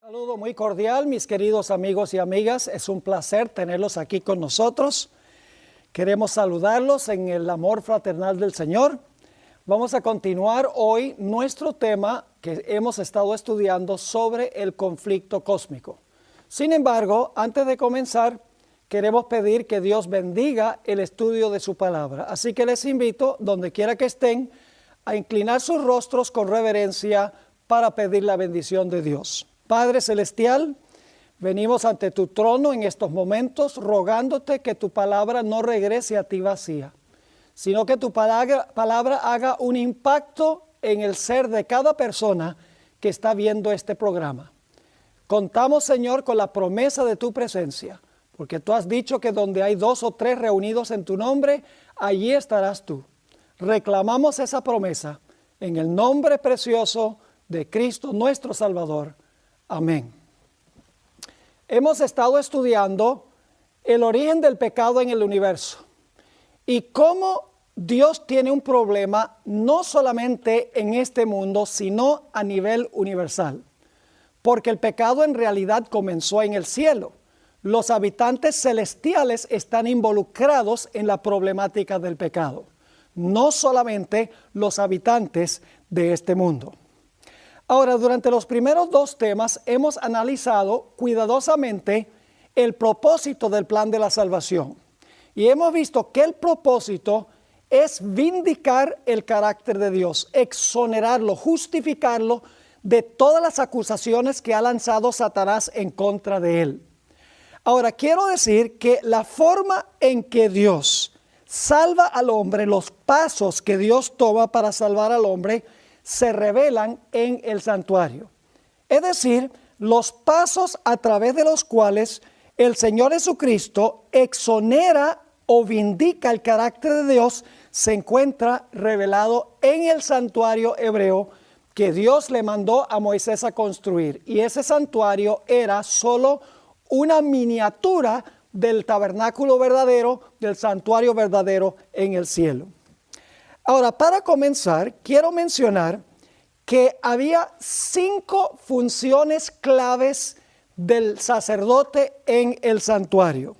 Saludo muy cordial, mis queridos amigos y amigas. Es un placer tenerlos aquí con nosotros. Queremos saludarlos en el amor fraternal del Señor. Vamos a continuar hoy nuestro tema que hemos estado estudiando sobre el conflicto cósmico. Sin embargo, antes de comenzar, queremos pedir que Dios bendiga el estudio de su palabra. Así que les invito, donde quiera que estén, a inclinar sus rostros con reverencia para pedir la bendición de Dios. Padre Celestial, venimos ante tu trono en estos momentos rogándote que tu palabra no regrese a ti vacía, sino que tu palabra haga un impacto en el ser de cada persona que está viendo este programa. Contamos, Señor, con la promesa de tu presencia, porque tú has dicho que donde hay 2 o 3 reunidos en tu nombre, allí estarás tú. Reclamamos esa promesa en el nombre precioso de Cristo nuestro Salvador. Amén. Hemos estado estudiando el origen del pecado en el universo y cómo Dios tiene un problema no solamente en este mundo, sino a nivel universal. Porque el pecado en realidad comenzó en el cielo. Los habitantes celestiales están involucrados en la problemática del pecado, no solamente los habitantes de este mundo. Ahora, durante los primeros 2 temas hemos analizado cuidadosamente el propósito del plan de la salvación. Y hemos visto que el propósito es vindicar el carácter de Dios, exonerarlo, justificarlo de todas las acusaciones que ha lanzado Satanás en contra de él. Ahora, quiero decir que la forma en que Dios salva al hombre, los pasos que Dios toma para salvar al hombre, se revelan en el santuario. Es decir, los pasos a través de los cuales el Señor Jesucristo exonera o vindica el carácter de Dios se encuentra revelado en el santuario hebreo que Dios le mandó a Moisés a construir. Y ese santuario era solo una miniatura del tabernáculo verdadero, del santuario verdadero en el cielo. Ahora, para comenzar, quiero mencionar que había 5 funciones claves del sacerdote en el santuario,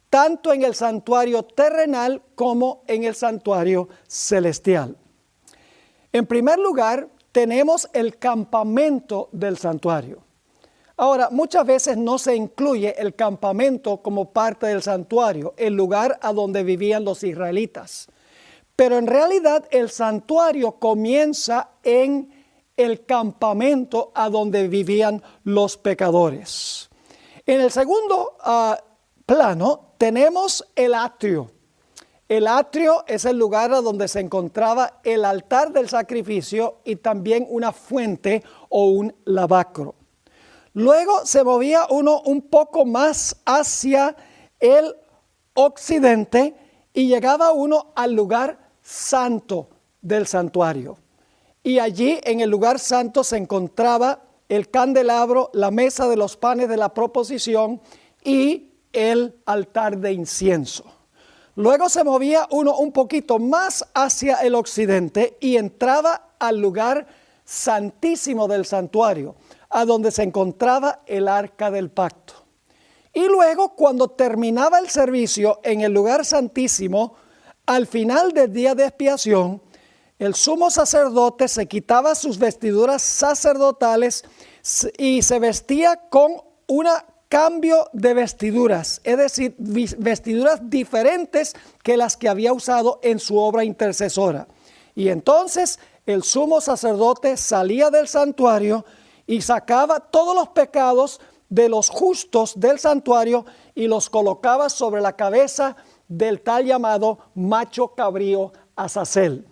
tanto en el santuario terrenal como en el santuario celestial. En primer lugar, tenemos el campamento del santuario. Ahora, muchas veces no se incluye el campamento como parte del santuario, el lugar a donde vivían los israelitas. Pero en realidad el santuario comienza en el campamento a donde vivían los pecadores. En el segundo plano tenemos el atrio. El atrio es el lugar a donde se encontraba el altar del sacrificio y también una fuente o un lavacro. Luego se movía uno un poco más hacia el occidente y llegaba uno al lugar santo del santuario. Y allí en el lugar santo se encontraba el candelabro, la mesa de los panes de la proposición y el altar de incienso. Luego se movía uno un poquito más hacia el occidente y entraba al lugar santísimo del santuario, a donde se encontraba el arca del pacto. Y luego, cuando terminaba el servicio en el lugar santísimo, al final del día de expiación, el sumo sacerdote se quitaba sus vestiduras sacerdotales y se vestía con un cambio de vestiduras, es decir, vestiduras diferentes que las que había usado en su obra intercesora. Y entonces el sumo sacerdote salía del santuario y sacaba todos los pecados de los justos del santuario y los colocaba sobre la cabeza del tal llamado macho cabrío Azazel.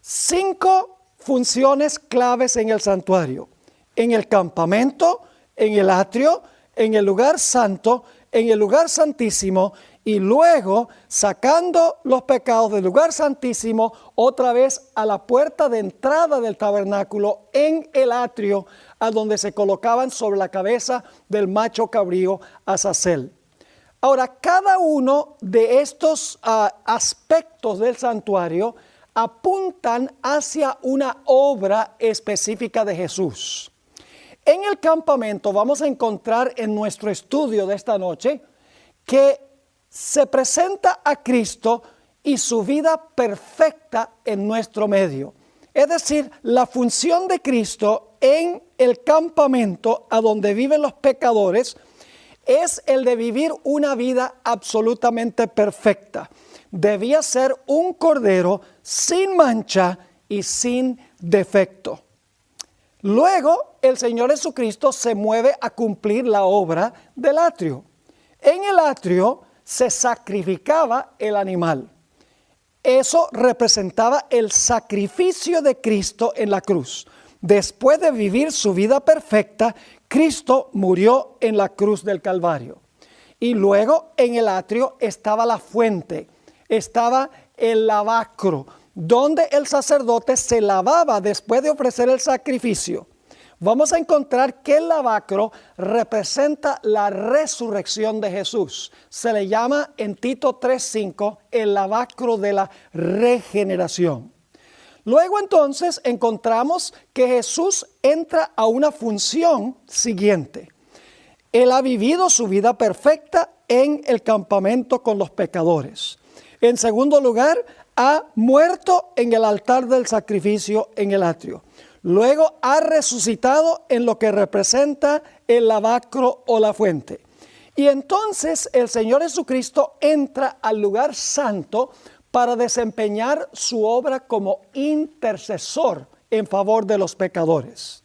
5 funciones claves en el santuario: en el campamento, en el atrio, en el lugar santo, en el lugar santísimo, y luego sacando los pecados del lugar santísimo otra vez a la puerta de entrada del tabernáculo en el atrio, a donde se colocaban sobre la cabeza del macho cabrío Azazel. Ahora, cada uno de estos aspectos del santuario apuntan hacia una obra específica de Jesús. En el campamento vamos a encontrar en nuestro estudio de esta noche que se presenta a Cristo y su vida perfecta en nuestro medio. Es decir, la función de Cristo en el campamento a donde viven los pecadores es el de vivir una vida absolutamente perfecta. Debía ser un cordero sin mancha y sin defecto. Luego, el Señor Jesucristo se mueve a cumplir la obra del atrio. En el atrio se sacrificaba el animal. Eso representaba el sacrificio de Cristo en la cruz. Después de vivir su vida perfecta, Cristo murió en la cruz del Calvario. Y luego en el atrio estaba la fuente, estaba el lavacro, donde el sacerdote se lavaba después de ofrecer el sacrificio. Vamos a encontrar que el lavacro representa la resurrección de Jesús. Se le llama en Tito 3:5 el lavacro de la regeneración. Luego entonces encontramos que Jesús entra a una función siguiente. Él ha vivido su vida perfecta en el campamento con los pecadores. En segundo lugar, ha muerto en el altar del sacrificio en el atrio. Luego ha resucitado en lo que representa el lavacro o la fuente. Y entonces el Señor Jesucristo entra al lugar santo para desempeñar su obra como intercesor en favor de los pecadores.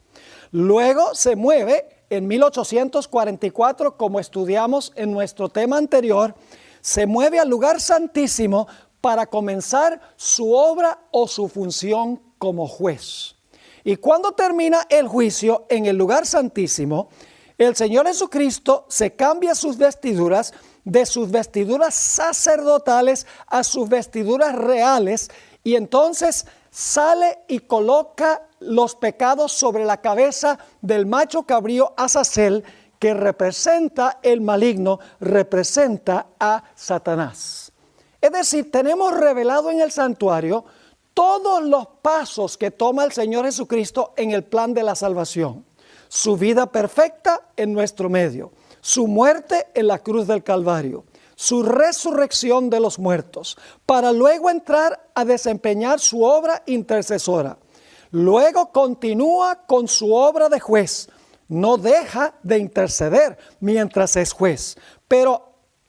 Luego se mueve en 1844, como estudiamos en nuestro tema anterior, se mueve al lugar santísimo para comenzar su obra o su función como juez. Y cuando termina el juicio en el lugar santísimo, el Señor Jesucristo se cambia sus vestiduras, de sus vestiduras sacerdotales a sus vestiduras reales, y entonces sale y coloca los pecados sobre la cabeza del macho cabrío Azazel, que representa el maligno, representa a Satanás. Es decir, tenemos revelado en el santuario todos los pasos que toma el Señor Jesucristo en el plan de la salvación. Su vida perfecta en nuestro medio, su muerte en la cruz del Calvario, su resurrección de los muertos, para luego entrar a desempeñar su obra intercesora. Luego continúa con su obra de juez. No deja de interceder mientras es juez, pero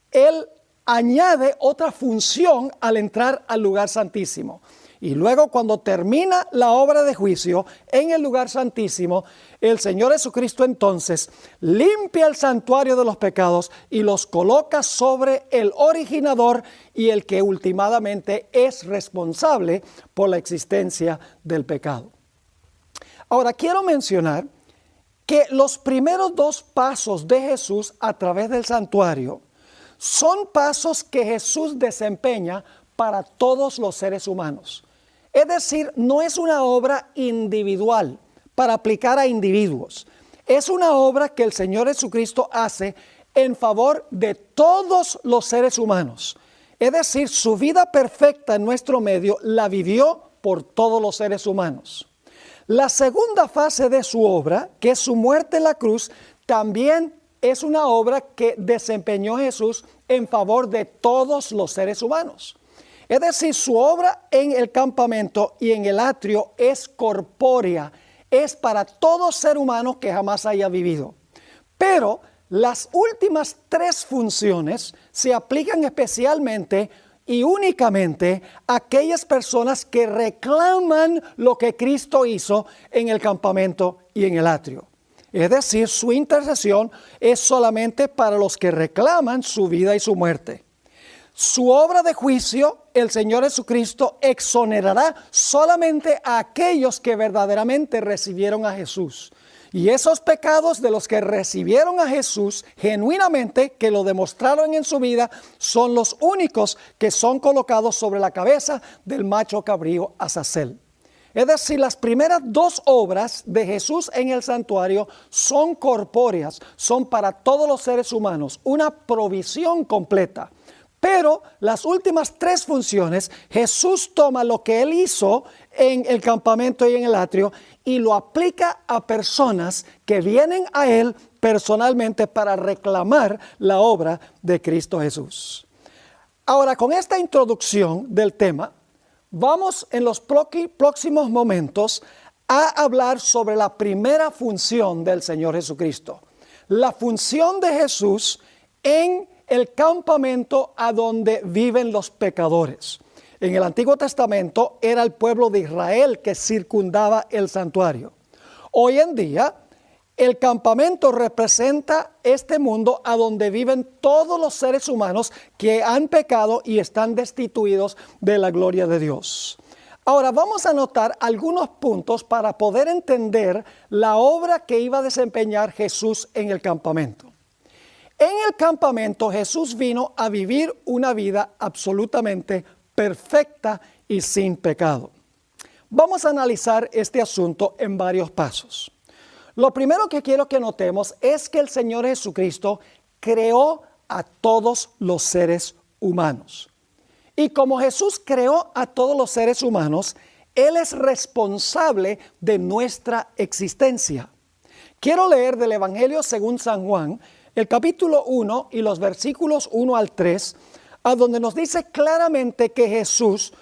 él añade otra función al entrar al lugar santísimo. Y luego cuando termina la obra de juicio en el lugar santísimo, el Señor Jesucristo entonces limpia el santuario de los pecados y los coloca sobre el originador y el que últimamente es responsable por la existencia del pecado. Ahora quiero mencionar que los primeros dos pasos de Jesús a través del santuario son pasos que Jesús desempeña para todos los seres humanos. Es decir, no es una obra individual para aplicar a individuos. Es una obra que el Señor Jesucristo hace en favor de todos los seres humanos. Es decir, su vida perfecta en nuestro medio la vivió por todos los seres humanos. La segunda fase de su obra, que es su muerte en la cruz, también es una obra que desempeñó Jesús en favor de todos los seres humanos. Es decir, su obra en el campamento y en el atrio es corpórea, es para todo ser humano que jamás haya vivido. Pero las últimas tres funciones se aplican especialmente y únicamente a aquellas personas que reclaman lo que Cristo hizo en el campamento y en el atrio. Es decir, su intercesión es solamente para los que reclaman su vida y su muerte. Su obra de juicio, el Señor Jesucristo exonerará solamente a aquellos que verdaderamente recibieron a Jesús. Y esos pecados de los que recibieron a Jesús genuinamente, que lo demostraron en su vida, son los únicos que son colocados sobre la cabeza del macho cabrío Azazel. Es decir, las primeras dos obras de Jesús en el santuario son corpóreas, son para todos los seres humanos, una provisión completa. Pero las últimas tres funciones, Jesús toma lo que Él hizo en el campamento y en el atrio y lo aplica a personas que vienen a Él personalmente para reclamar la obra de Cristo Jesús. Ahora, con esta introducción del tema, vamos en los próximos momentos a hablar sobre la primera función del Señor Jesucristo. La función de Jesús en el campamento a donde viven los pecadores. En el Antiguo Testamento era el pueblo de Israel que circundaba el santuario. Hoy en día, el campamento representa este mundo a donde viven todos los seres humanos que han pecado y están destituidos de la gloria de Dios. Ahora vamos a notar algunos puntos para poder entender la obra que iba a desempeñar Jesús en el campamento. En el campamento Jesús vino a vivir una vida absolutamente perfecta y sin pecado. Vamos a analizar este asunto en varios pasos. Lo primero que quiero que notemos es que el Señor Jesucristo creó a todos los seres humanos. Y como Jesús creó a todos los seres humanos, Él es responsable de nuestra existencia. Quiero leer del Evangelio según San Juan, el capítulo 1 y los versículos 1 al 3, a donde nos dice claramente que Jesús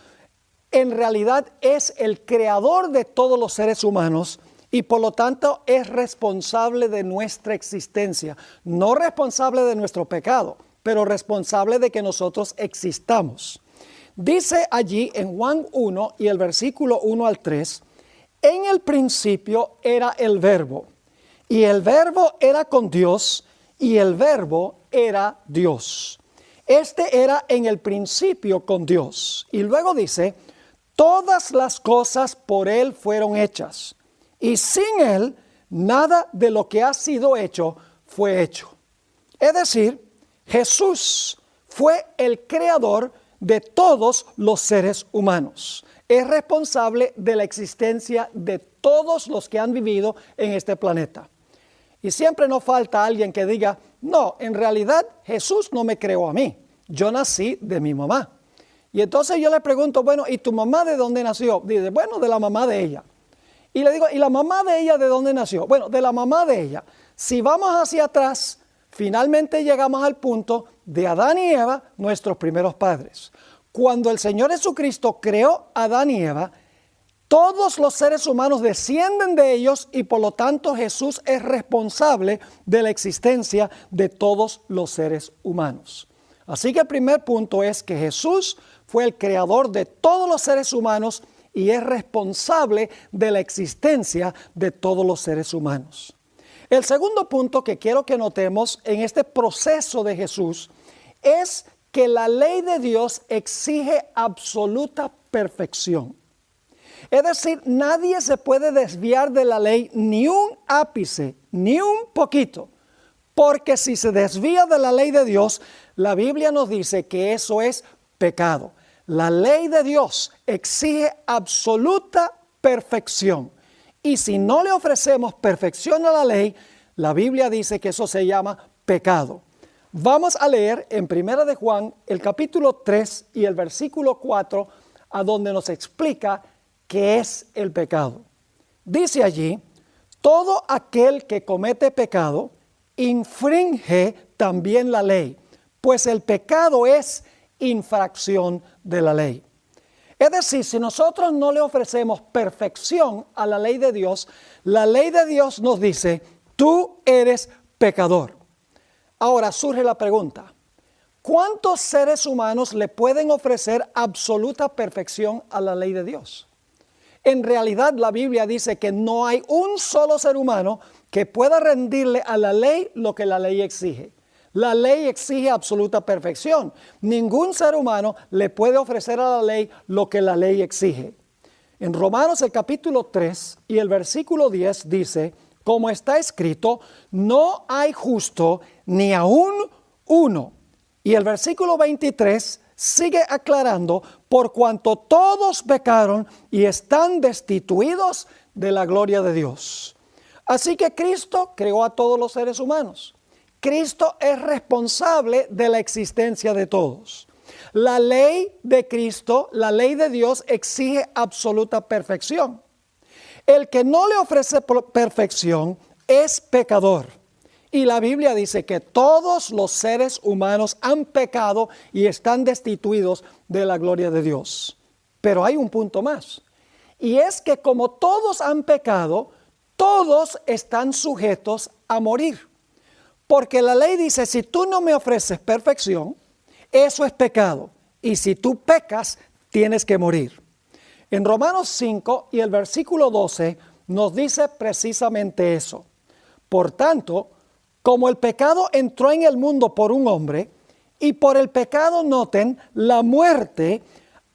en realidad es el creador de todos los seres humanos y por lo tanto es responsable de nuestra existencia, no responsable de nuestro pecado, pero responsable de que nosotros existamos. Dice allí en Juan 1 y el versículo 1 al 3, en el principio era el verbo, y el verbo era con Dios, y el verbo era Dios. Este era en el principio con Dios. Y luego dice, todas las cosas por Él fueron hechas, y sin Él nada de lo que ha sido hecho fue hecho. Es decir, Jesús fue el creador de todos los seres humanos. Es responsable de la existencia de todos los que han vivido en este planeta. Y siempre nos falta alguien que diga, no, en realidad Jesús no me creó a mí. Yo nací de mi mamá. Y entonces yo le pregunto, bueno, ¿y tu mamá de dónde nació? Dice, bueno, de la mamá de ella. Y le digo, ¿y la mamá de ella de dónde nació? Bueno, de la mamá de ella. Si vamos hacia atrás, finalmente llegamos al punto de Adán y Eva, nuestros primeros padres. Cuando el Señor Jesucristo creó a Adán y Eva, todos los seres humanos descienden de ellos y por lo tanto Jesús es responsable de la existencia de todos los seres humanos. Así que el primer punto es que Jesús fue el creador de todos los seres humanos y es responsable de la existencia de todos los seres humanos. El segundo punto que quiero que notemos en este proceso de Jesús es que la ley de Dios exige absoluta perfección. Es decir, nadie se puede desviar de la ley ni un ápice, ni un poquito, porque si se desvía de la ley de Dios, la Biblia nos dice que eso es pecado. La ley de Dios exige absoluta perfección. Y si no le ofrecemos perfección a la ley, la Biblia dice que eso se llama pecado. Vamos a leer en 1 de Juan el capítulo 3 y el versículo 4, a donde nos explica qué es el pecado. Dice allí, todo aquel que comete pecado infringe también la ley, pues el pecado es infracción de la ley. Es decir, si nosotros no le ofrecemos perfección a la ley de Dios nos dice, tú eres pecador. Ahora surge la pregunta, ¿cuántos seres humanos le pueden ofrecer absoluta perfección a la ley de Dios? En realidad la Biblia dice que no hay un solo ser humano que pueda rendirle a la ley lo que la ley exige. La ley exige absoluta perfección. Ningún ser humano le puede ofrecer a la ley lo que la ley exige. En Romanos el capítulo 3 y el versículo 10 dice, como está escrito, no hay justo ni aún uno. Y el versículo 23 sigue aclarando, por cuanto todos pecaron y están destituidos de la gloria de Dios. Así que Cristo creó a todos los seres humanos. Cristo es responsable de la existencia de todos. La ley de Cristo, la ley de Dios exige absoluta perfección. El que no le ofrece perfección es pecador. Y la Biblia dice que todos los seres humanos han pecado y están destituidos de la gloria de Dios. Pero hay un punto más. Y es que como todos han pecado, todos están sujetos a morir. Porque la ley dice, si tú no me ofreces perfección, eso es pecado. Y si tú pecas, tienes que morir. En Romanos 5 y el versículo 12 nos dice precisamente eso. Por tanto, como el pecado entró en el mundo por un hombre, y por el pecado, noten, la muerte,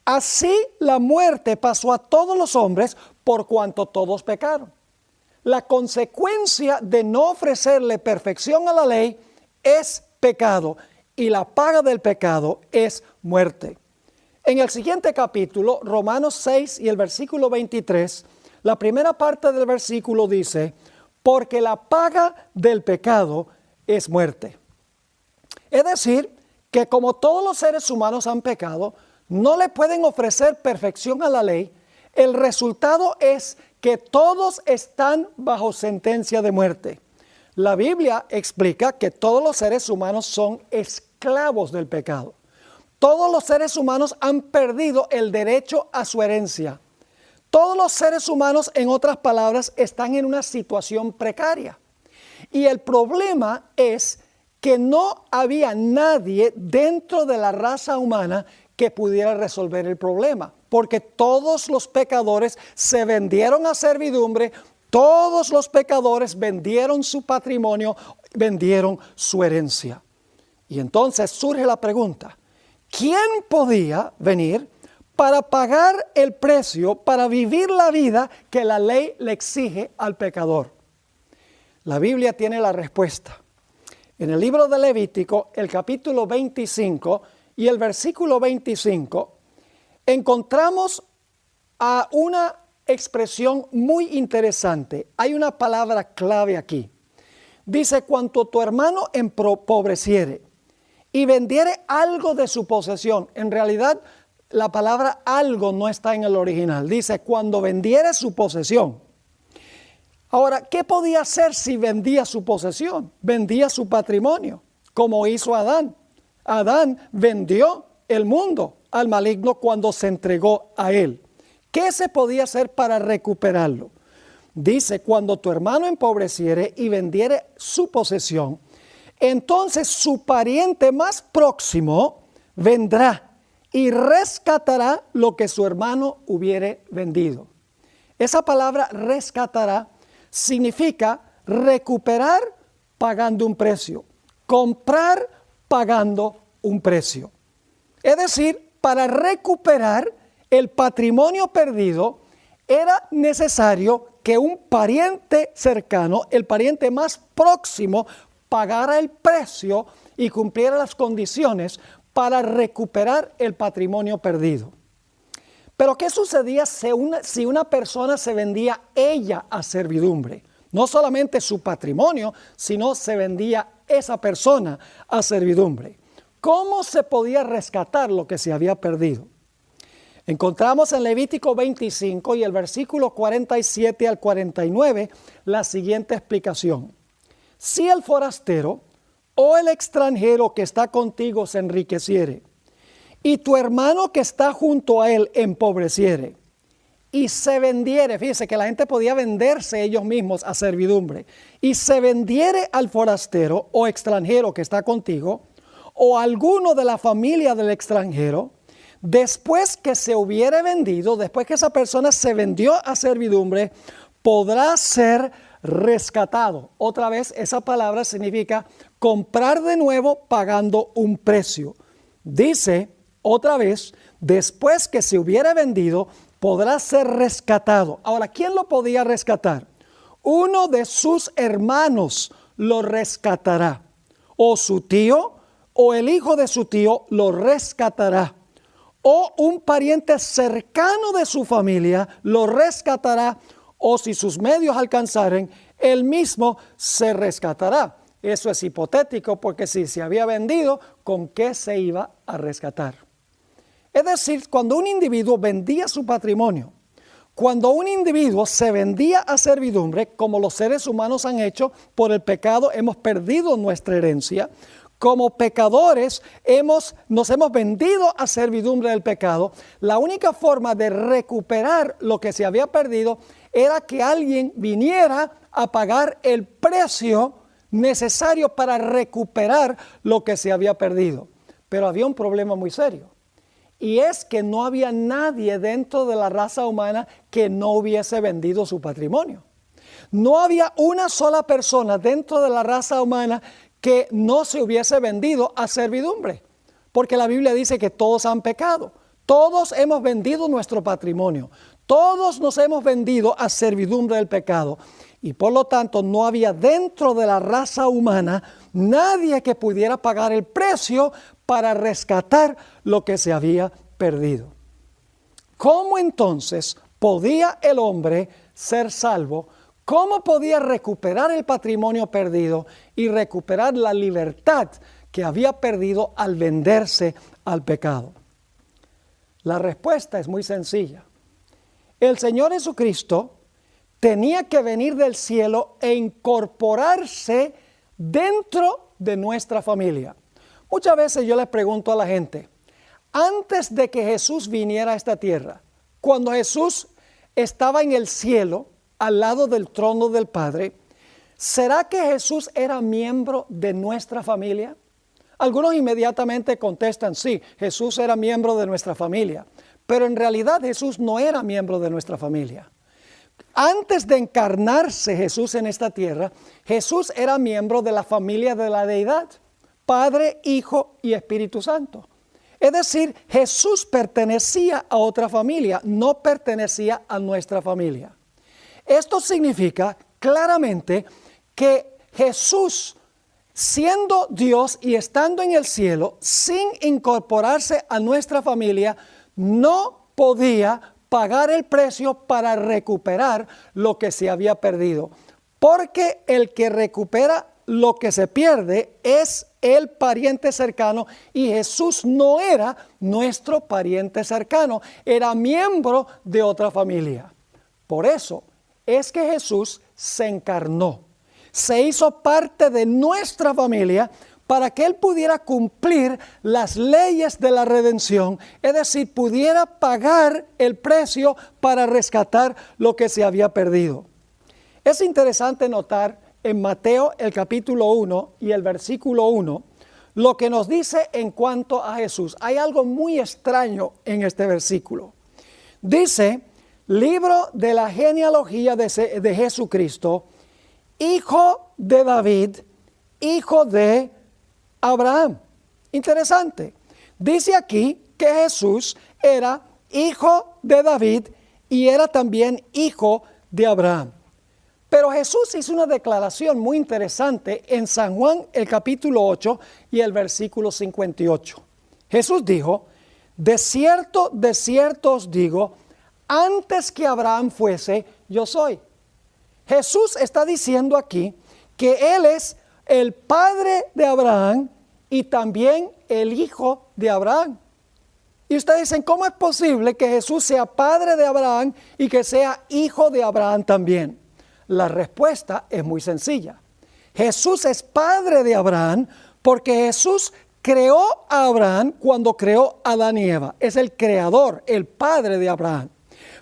así la muerte pasó a todos los hombres por cuanto todos pecaron. La consecuencia de no ofrecerle perfección a la ley es pecado, y la paga del pecado es muerte. En el siguiente capítulo, Romanos 6 y el versículo 23, la primera parte del versículo dice, porque la paga del pecado es muerte. Es decir, que como todos los seres humanos han pecado, no le pueden ofrecer perfección a la ley. El resultado es que todos están bajo sentencia de muerte. La Biblia explica que todos los seres humanos son esclavos del pecado. Todos los seres humanos han perdido el derecho a su herencia. Todos los seres humanos, en otras palabras, están en una situación precaria. Y el problema es que no había nadie dentro de la raza humana que pudiera resolver el problema, porque todos los pecadores se vendieron a servidumbre, todos los pecadores vendieron su patrimonio, vendieron su herencia. Y entonces surge la pregunta, ¿quién podía venir para pagar el precio, para vivir la vida que la ley le exige al pecador? La Biblia tiene la respuesta. En el libro de Levítico, el capítulo 25 y el versículo 25, encontramos a una expresión muy interesante. Hay una palabra clave aquí. Dice, cuando tu hermano empobreciere y vendiere algo de su posesión. En realidad, la palabra algo no está en el original. Dice, cuando vendiere su posesión. Ahora, ¿qué podía hacer si vendía su posesión? Vendía su patrimonio, como hizo Adán. Adán vendió el mundo al maligno cuando se entregó a él. ¿Qué se podía hacer para recuperarlo? Dice, cuando tu hermano empobreciere y vendiere su posesión, entonces su pariente más próximo vendrá y rescatará lo que su hermano hubiere vendido. Esa palabra rescatará significa recuperar pagando un precio, comprar pagando un precio. Es decir, para recuperar el patrimonio perdido era necesario que un pariente cercano, el pariente más próximo, pagara el precio y cumpliera las condiciones para recuperar el patrimonio perdido. Pero ¿qué sucedía si una persona se vendía ella a servidumbre? No solamente su patrimonio, sino se vendía esa persona a servidumbre. ¿Cómo se podía rescatar lo que se había perdido? Encontramos en Levítico 25 y el versículo 47 al 49 la siguiente explicación. Si el forastero o el extranjero que está contigo se enriqueciere, y tu hermano que está junto a él empobreciere, y se vendiere, fíjese que la gente podía venderse ellos mismos a servidumbre, y se vendiere al forastero o extranjero que está contigo, o alguno de la familia del extranjero, después que se hubiere vendido, después que esa persona se vendió a servidumbre, podrá ser rescatado. Otra vez, esa palabra significa comprar de nuevo pagando un precio. Dice, otra vez, después que se hubiera vendido, podrá ser rescatado. Ahora, ¿quién lo podía rescatar? Uno de sus hermanos lo rescatará. O su tío, o el hijo de su tío lo rescatará. O un pariente cercano de su familia lo rescatará. O si sus medios alcanzaren, él mismo se rescatará. Eso es hipotético porque si se había vendido, ¿con qué se iba a rescatar? Es decir, cuando un individuo vendía su patrimonio, cuando un individuo se vendía a servidumbre, como los seres humanos han hecho por el pecado, hemos perdido nuestra herencia. Como pecadores nos hemos vendido a servidumbre del pecado. La única forma de recuperar lo que se había perdido era que alguien viniera a pagar el precio necesario para recuperar lo que se había perdido. Pero había un problema muy serio. Y es que no había nadie dentro de la raza humana que no hubiese vendido su patrimonio. No había una sola persona dentro de la raza humana que no se hubiese vendido a servidumbre. Porque la Biblia dice que todos han pecado. Todos hemos vendido nuestro patrimonio. Todos nos hemos vendido a servidumbre del pecado. Y por lo tanto no había dentro de la raza humana nadie que pudiera pagar el precio para rescatar lo que se había perdido. ¿Cómo entonces podía el hombre ser salvo? ¿Cómo podía recuperar el patrimonio perdido y recuperar la libertad que había perdido al venderse al pecado? La respuesta es muy sencilla. El Señor Jesucristo tenía que venir del cielo e incorporarse dentro de nuestra familia. Muchas veces yo les pregunto a la gente, antes de que Jesús viniera a esta tierra, cuando Jesús estaba en el cielo, al lado del trono del Padre, ¿será que Jesús era miembro de nuestra familia? Algunos inmediatamente contestan, sí, Jesús era miembro de nuestra familia, pero en realidad Jesús no era miembro de nuestra familia. Antes de encarnarse Jesús en esta tierra, Jesús era miembro de la familia de la deidad, Padre, Hijo y Espíritu Santo. Es decir, Jesús pertenecía a otra familia, no pertenecía a nuestra familia. Esto significa claramente que Jesús, siendo Dios y estando en el cielo, sin incorporarse a nuestra familia, no podía pagar el precio para recuperar lo que se había perdido. Porque el que recupera lo que se pierde es el pariente cercano, y Jesús no era nuestro pariente cercano, era miembro de otra familia. Por eso es que Jesús se encarnó, se hizo parte de nuestra familia para que Él pudiera cumplir las leyes de la redención, es decir, pudiera pagar el precio para rescatar lo que se había perdido. Es interesante notar en Mateo el capítulo 1 y el versículo 1, lo que nos dice en cuanto a Jesús. Hay algo muy extraño en este versículo. Dice, libro de la genealogía de Jesucristo, hijo de David, hijo de Abraham. Interesante. Dice aquí que Jesús era hijo de David y era también hijo de Abraham. Pero Jesús hizo una declaración muy interesante en San Juan el capítulo 8 y el versículo 58. Jesús dijo, de cierto os digo, antes que Abraham fuese, yo soy. Jesús está diciendo aquí que Él es el padre de Abraham y también el hijo de Abraham. Y ustedes dicen, ¿cómo es posible que Jesús sea padre de Abraham y que sea hijo de Abraham también? La respuesta es muy sencilla. Jesús es padre de Abraham porque Jesús creó a Abraham cuando creó a Adán y Eva. Es el creador, el padre de Abraham.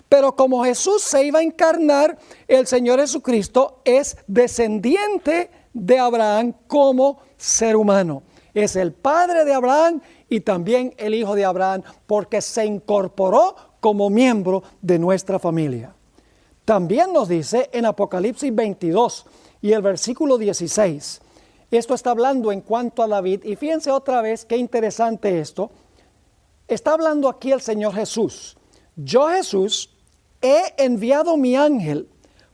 Pero como Jesús se iba a encarnar, el Señor Jesucristo es descendiente de Abraham como ser humano. Es el padre de Abraham y también el hijo de Abraham porque se incorporó como miembro de nuestra familia. También nos dice en Apocalipsis 22 y el versículo 16. Esto está hablando en cuanto a David. Y fíjense otra vez qué interesante esto. Está hablando aquí el Señor Jesús. Yo, Jesús, he enviado mi ángel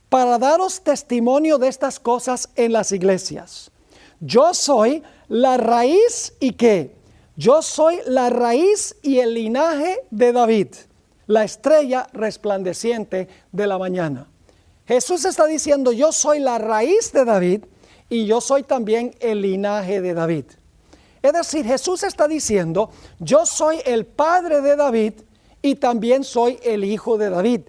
para daros testimonio de estas cosas en las iglesias. Yo soy la raíz y ¿qué? Yo soy la raíz y el linaje de David, la estrella resplandeciente de la mañana. Jesús está diciendo, yo soy la raíz de David y yo soy también el linaje de David. Es decir, Jesús está diciendo, yo soy el padre de David y también soy el hijo de David.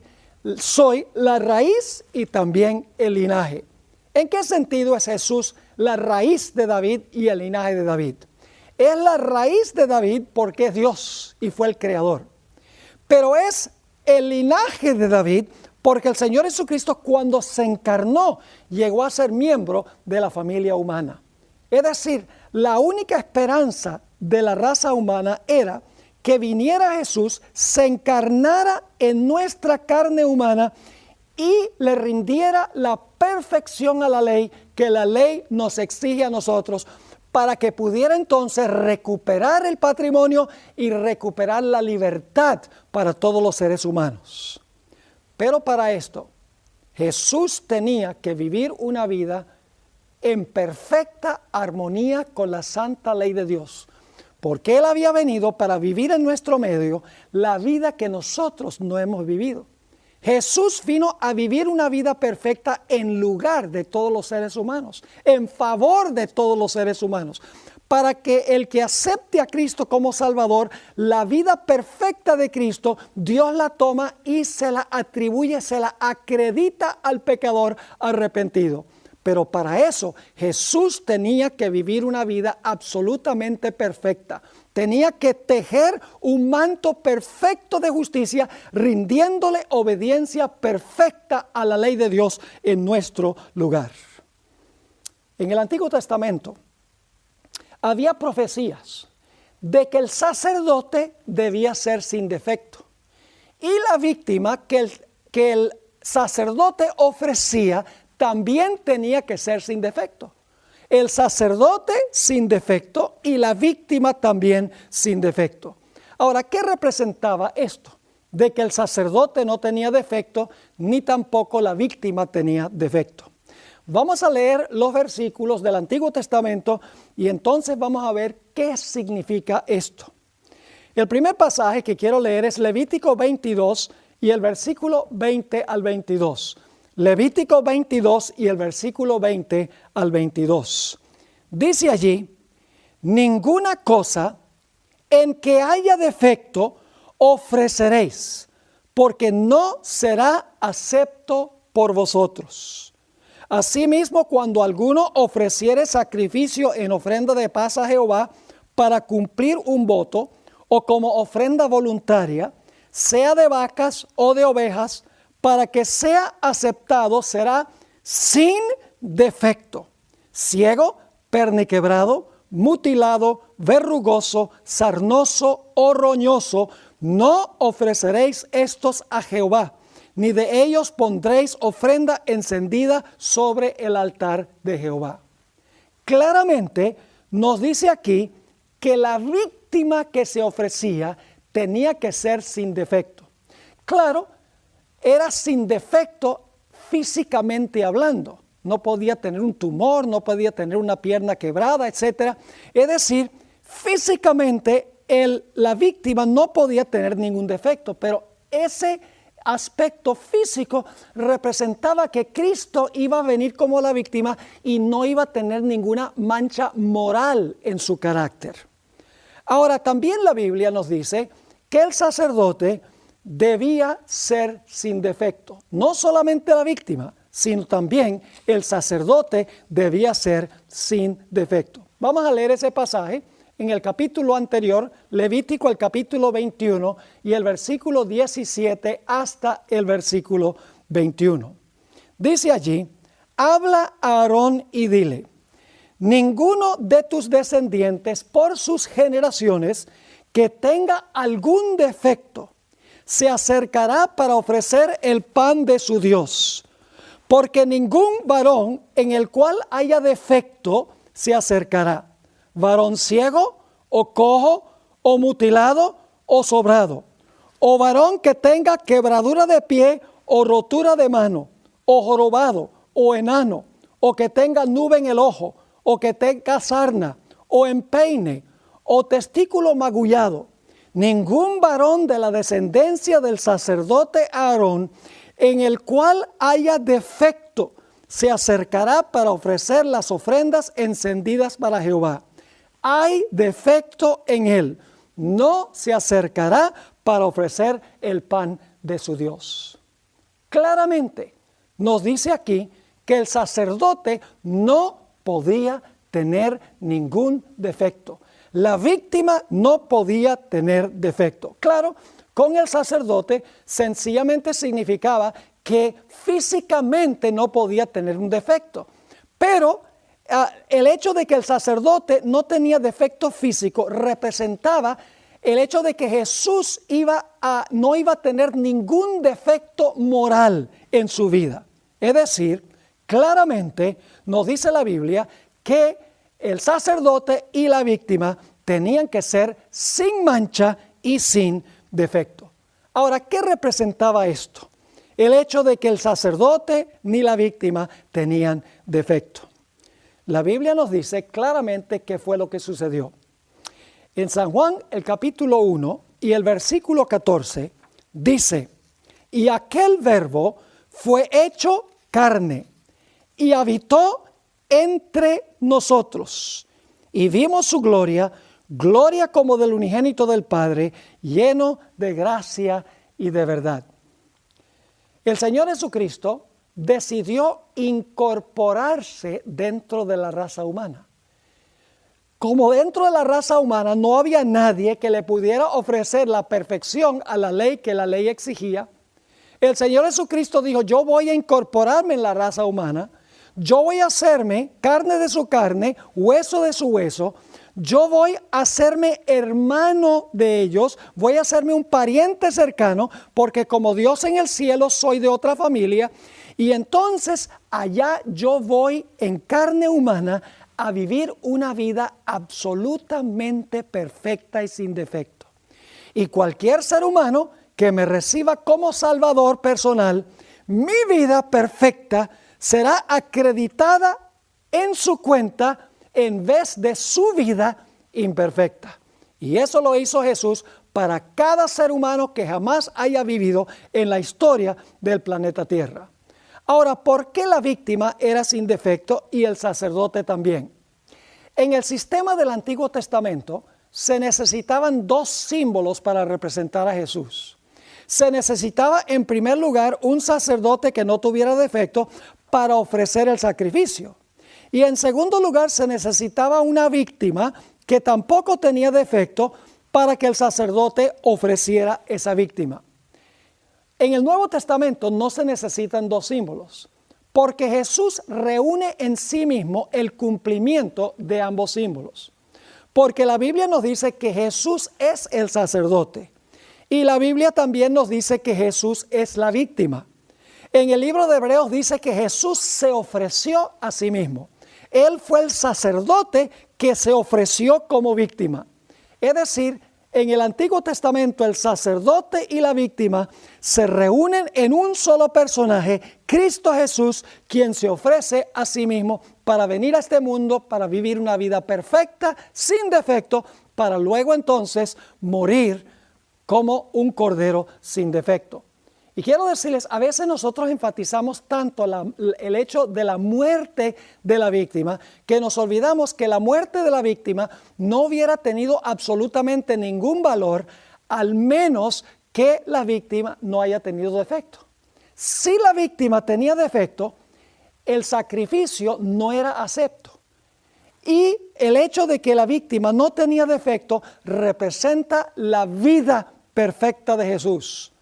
Soy la raíz y también el linaje. ¿En qué sentido es Jesús la raíz de David y el linaje de David? Es la raíz de David porque es Dios y fue el creador. Pero es el linaje de David porque el Señor Jesucristo, cuando se encarnó, llegó a ser miembro de la familia humana. Es decir, la única esperanza de la raza humana era que viniera Jesús, se encarnara en nuestra carne humana y le rindiera la perfección a la ley que la ley nos exige a nosotros, para que pudiera entonces recuperar el patrimonio y recuperar la libertad para todos los seres humanos. Pero para esto, Jesús tenía que vivir una vida en perfecta armonía con la santa ley de Dios, porque Él había venido para vivir en nuestro medio la vida que nosotros no hemos vivido. Jesús vino a vivir una vida perfecta en lugar de todos los seres humanos, en favor de todos los seres humanos, para que el que acepte a Cristo como Salvador, la vida perfecta de Cristo, Dios la toma y se la atribuye, se la acredita al pecador arrepentido. Pero para eso Jesús tenía que vivir una vida absolutamente perfecta. Tenía que tejer un manto perfecto de justicia, rindiéndole obediencia perfecta a la ley de Dios en nuestro lugar. En el Antiguo Testamento había profecías de que el sacerdote debía ser sin defecto. Y la víctima que el sacerdote ofrecía también tenía que ser sin defecto. El sacerdote sin defecto y la víctima también sin defecto. Ahora, ¿qué representaba esto? De que el sacerdote no tenía defecto, ni tampoco la víctima tenía defecto. Vamos a leer los versículos del Antiguo Testamento y entonces vamos a ver qué significa esto. El primer pasaje que quiero leer es Levítico 22 y el versículo 20 al 22. Levítico 22 y el versículo 20 al 22. Dice allí, ninguna cosa en que haya defecto ofreceréis, porque no será acepto por vosotros. Asimismo, cuando alguno ofreciere sacrificio en ofrenda de paz a Jehová para cumplir un voto o como ofrenda voluntaria, sea de vacas o de ovejas, para que sea aceptado, será sin defecto, ciego, perniquebrado, mutilado, verrugoso, sarnoso o roñoso. No ofreceréis estos a Jehová, ni de ellos pondréis ofrenda encendida sobre el altar de Jehová. Claramente nos dice aquí que la víctima que se ofrecía tenía que ser sin defecto. Claro, era sin defecto físicamente hablando. No podía tener un tumor, no podía tener una pierna quebrada, etc. Es decir, físicamente la víctima no podía tener ningún defecto, pero ese aspecto físico representaba que Cristo iba a venir como la víctima y no iba a tener ninguna mancha moral en su carácter. Ahora, también la Biblia nos dice que el sacerdote debía ser sin defecto. No solamente la víctima, sino también el sacerdote debía ser sin defecto. Vamos a leer ese pasaje en el capítulo anterior, Levítico, el capítulo 21 y el versículo 17 hasta el versículo 21. Dice allí, habla a Aarón y dile, ninguno de tus descendientes por sus generaciones que tenga algún defecto se acercará para ofrecer el pan de su Dios, porque ningún varón en el cual haya defecto se acercará, varón ciego o cojo o mutilado o sobrado, o varón que tenga quebradura de pie o rotura de mano, o jorobado o enano, o que tenga nube en el ojo, o que tenga sarna, o empeine, o testículo magullado. Ningún varón de la descendencia del sacerdote Aarón en el cual haya defecto se acercará para ofrecer las ofrendas encendidas para Jehová. hay defecto en él, no se acercará para ofrecer el pan de su Dios. Claramente nos dice aquí que el sacerdote no podía tener ningún defecto. La víctima no podía tener defecto. Claro, con el sacerdote sencillamente significaba que físicamente no podía tener un defecto. Pero el hecho de que el sacerdote no tenía defecto físico representaba el hecho de que Jesús no iba a tener ningún defecto moral en su vida. Es decir, claramente nos dice la Biblia que el sacerdote y la víctima tenían que ser sin mancha y sin defecto. Ahora, ¿qué representaba esto? El hecho de que el sacerdote ni la víctima tenían defecto. La Biblia nos dice claramente qué fue lo que sucedió. En San Juan, el capítulo 1 y el versículo 14, dice: y aquel verbo fue hecho carne y habitó entre nosotros. Y vimos su gloria, gloria como del unigénito del Padre, lleno de gracia y de verdad. El Señor Jesucristo decidió incorporarse dentro de la raza humana. Como dentro de la raza humana no había nadie que le pudiera ofrecer la perfección a la ley que la ley exigía, el Señor Jesucristo dijo: yo voy a incorporarme en la raza humana, yo voy a hacerme carne de su carne, hueso de su hueso, yo voy a hacerme hermano de ellos, voy a hacerme un pariente cercano, porque como Dios en el cielo soy de otra familia, y entonces allá yo voy en carne humana a vivir una vida absolutamente perfecta y sin defecto. Y cualquier ser humano que me reciba como Salvador personal, mi vida perfecta será acreditada en su cuenta en vez de su vida imperfecta. Y eso lo hizo Jesús para cada ser humano que jamás haya vivido en la historia del planeta Tierra. Ahora, ¿por qué la víctima era sin defecto y el sacerdote también? En el sistema del Antiguo Testamento se necesitaban dos símbolos para representar a Jesús. Se necesitaba en primer lugar un sacerdote que no tuviera defecto para ofrecer el sacrificio. Y en segundo lugar se necesitaba una víctima que tampoco tenía defecto para que el sacerdote ofreciera esa víctima. En el Nuevo Testamento no se necesitan dos símbolos, porque Jesús reúne en sí mismo el cumplimiento de ambos símbolos. Porque la Biblia nos dice que Jesús es el sacerdote y la Biblia también nos dice que Jesús es la víctima. En el libro de Hebreos dice que Jesús se ofreció a sí mismo. Él fue el sacerdote que se ofreció como víctima. Es decir, en el Antiguo Testamento el sacerdote y la víctima se reúnen en un solo personaje, Cristo Jesús, quien se ofrece a sí mismo para venir a este mundo, para vivir una vida perfecta, sin defecto, para luego entonces morir como un cordero sin defecto. Y quiero decirles, a veces nosotros enfatizamos tanto el hecho de la muerte de la víctima, que nos olvidamos que la muerte de la víctima no hubiera tenido absolutamente ningún valor, al menos que la víctima no haya tenido defecto. Si la víctima tenía defecto, el sacrificio no era acepto. Y el hecho de que la víctima no tenía defecto representa la vida perfecta de Jesús.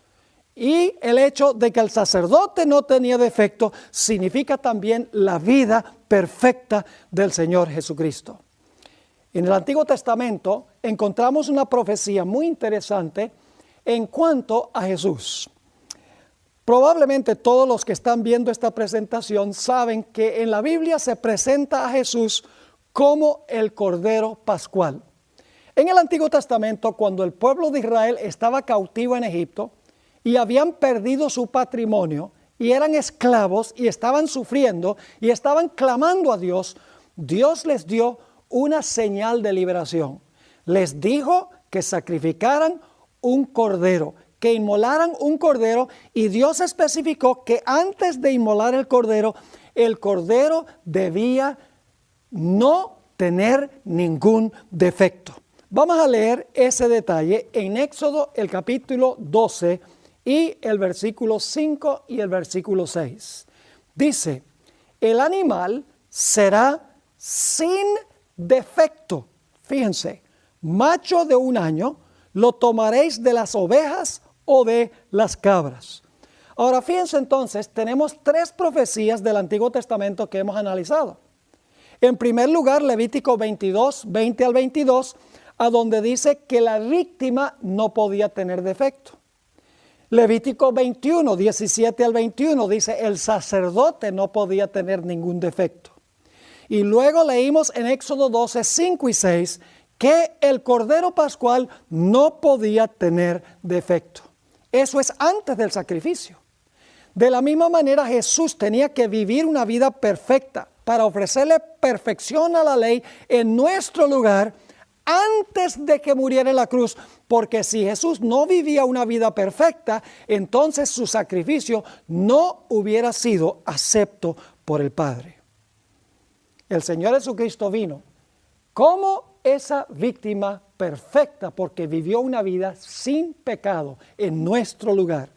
Y el hecho de que el sacerdote no tenía defecto significa también la vida perfecta del Señor Jesucristo. En el Antiguo Testamento encontramos una profecía muy interesante en cuanto a Jesús. Probablemente todos los que están viendo esta presentación saben que en la Biblia se presenta a Jesús como el Cordero Pascual. En el Antiguo Testamento, cuando el pueblo de Israel estaba cautivo en Egipto y habían perdido su patrimonio y eran esclavos y estaban sufriendo y estaban clamando a Dios, Dios les dio una señal de liberación. Les dijo que sacrificaran un cordero, que inmolaran un cordero, y Dios especificó que antes de inmolar el cordero debía no tener ningún defecto. Vamos a leer ese detalle en Éxodo, el capítulo 12 y el versículo 5 y el versículo 6. Dice, el animal será sin defecto. Fíjense, macho de 1 año, lo tomaréis de las ovejas o de las cabras. Ahora fíjense entonces, tenemos 3 profecías del Antiguo Testamento que hemos analizado. En primer lugar, Levítico 22, 20 al 22, a donde dice que la víctima no podía tener defecto. Levítico 21, 17 al 21 dice el sacerdote no podía tener ningún defecto. Y luego leímos en Éxodo 12, 5 y 6 que el Cordero Pascual no podía tener defecto. Eso es antes del sacrificio. De la misma manera Jesús tenía que vivir una vida perfecta para ofrecerle perfección a la ley en nuestro lugar antes de que muriera en la cruz, porque si Jesús no vivía una vida perfecta, entonces su sacrificio no hubiera sido acepto por el Padre. El Señor Jesucristo vino como esa víctima perfecta porque vivió una vida sin pecado en nuestro lugar.